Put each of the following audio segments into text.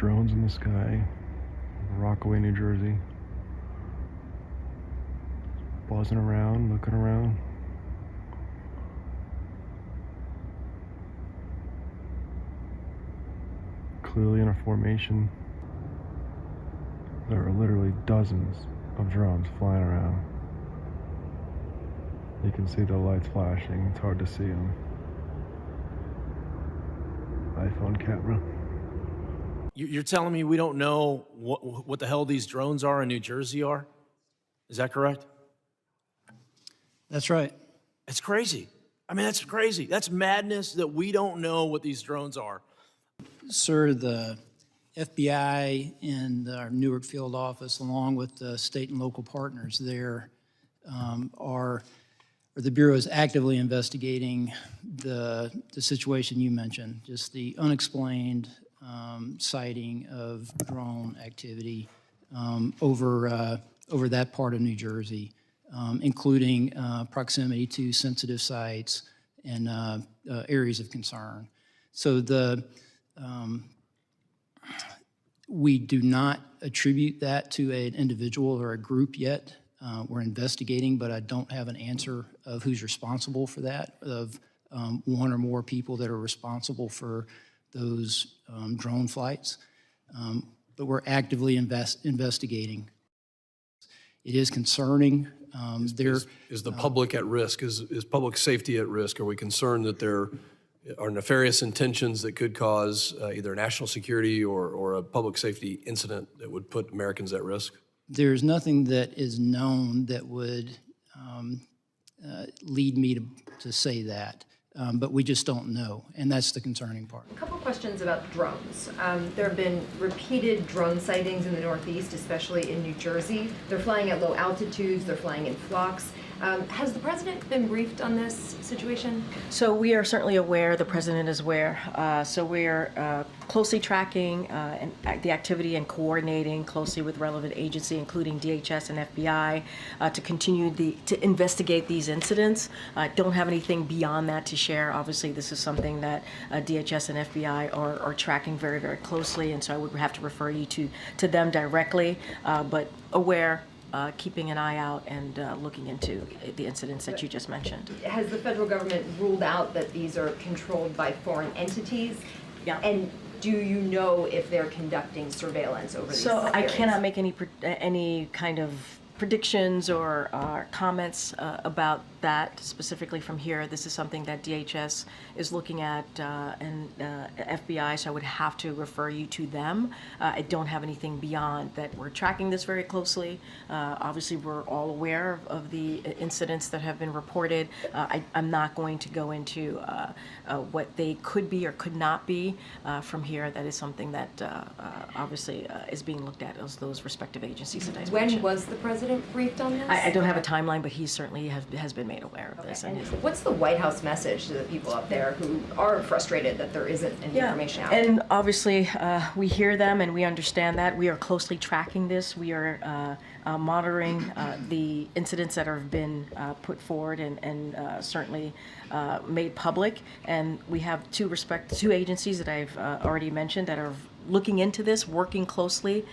drones in the sky, Rockaway, New Jersey. Buzzing around, looking around. Clearly in a formation. There are literally dozens of drones flying around. You can see the lights flashing. It's hard to see them. iPhone camera. You're telling me we don't know what the hell these drones are in New Jersey are? Is that correct? That's right. It's crazy. I mean, that's crazy. That's madness that we don't know what these drones are. Sir, the FBI and our Newark field office, along with the state and local partners there, the Bureau is actively investigating the situation you mentioned, just the unexplained sighting of drone activity over that part of New Jersey, including proximity to sensitive sites and areas of concern. So we do not attribute that to an individual or a group yet. We're investigating, but I don't have an answer of who's responsible for that, of one or more people that are responsible for those drone flights. But we're actively investigating. It is concerning. Is the public at risk? Is public safety at risk? Are we concerned that there are nefarious intentions that could cause either national security or a public safety incident that would put Americans at risk? There's nothing that is known that would lead me to say that, but we just don't know, and that's the concerning part. A couple questions about drones. There have been repeated drone sightings in the Northeast, especially in New Jersey. They're flying at low altitudes, they're flying in flocks. Has the president been briefed on this situation? So we are certainly aware, the president is aware. So we're closely tracking the activity and coordinating closely with relevant agency, including DHS and FBI, to continue to investigate these incidents. Don't have anything beyond that to share. Obviously, this is something that DHS and FBI are tracking very, very closely, and so I would have to refer you to them directly, but aware. Keeping an eye out and looking into the incidents that you just mentioned. Has the federal government ruled out that these are controlled by foreign entities? Yeah. And do you know if they're conducting surveillance over these areas? I cannot make any kind of predictions or comments about that specifically from here. This is something that DHS is looking at and FBI, so I would have to refer you to them. I don't have anything beyond that. We're tracking this very closely. Obviously, we're all aware of the incidents that have been reported. I'm not going to go into what they could be or could not be from here. That is something that obviously is being looked at as those respective agencies that I mentioned. When was the president briefed on this? I don't have a timeline, but he certainly has been made aware of this. And what's the White House message to the people up there who are frustrated that there isn't any information out? And obviously, we hear them and we understand that. We are closely tracking this. We are monitoring the incidents that have been put forward and certainly made public. And we have two agencies that I've already mentioned that are looking into this, working closely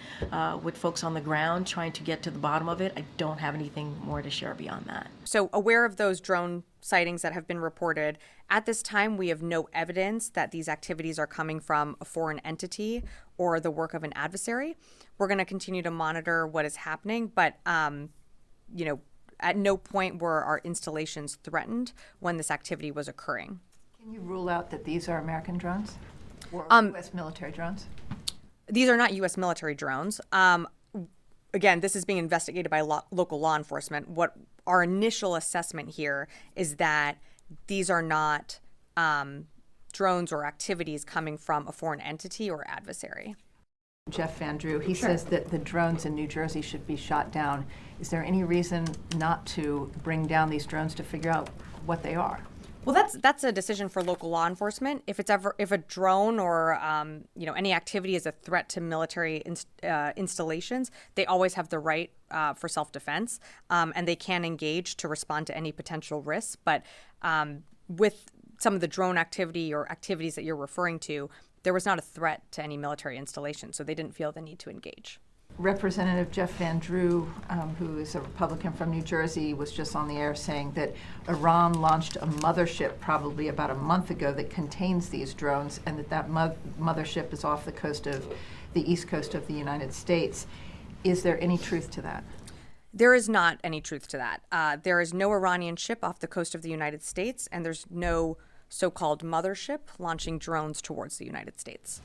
with folks on the ground, trying to get to the bottom of it. I don't have anything more to share beyond that. So aware of those drone sightings that have been reported, at this time we have no evidence that these activities are coming from a foreign entity or the work of an adversary. We're going to continue to monitor what is happening, but at no point were our installations threatened when this activity was occurring. Can you rule out that these are American drones or U.S. military drones? These are not U.S. military drones. Again, this is being investigated by local law enforcement. What our initial assessment here is that these are not drones or activities coming from a foreign entity or adversary. Jeff Van Drew, he says that the drones in New Jersey should be shot down. Is there any reason not to bring down these drones to figure out what they are? Well, that's a decision for local law enforcement. If a drone or any activity is a threat to military installations, they always have the right for self-defense, and they can engage to respond to any potential risks. But with some of the drone activity or activities that you're referring to, there was not a threat to any military installation, so they didn't feel the need to engage. Representative Jeff Van Drew, who is a Republican from New Jersey, was just on the air saying that Iran launched a mothership probably about a month ago that contains these drones, and that mothership is off the east coast of the United States. Is there any truth to that? There is not any truth to that. There is no Iranian ship off the coast of the United States, and there's no so-called mothership launching drones towards the United States.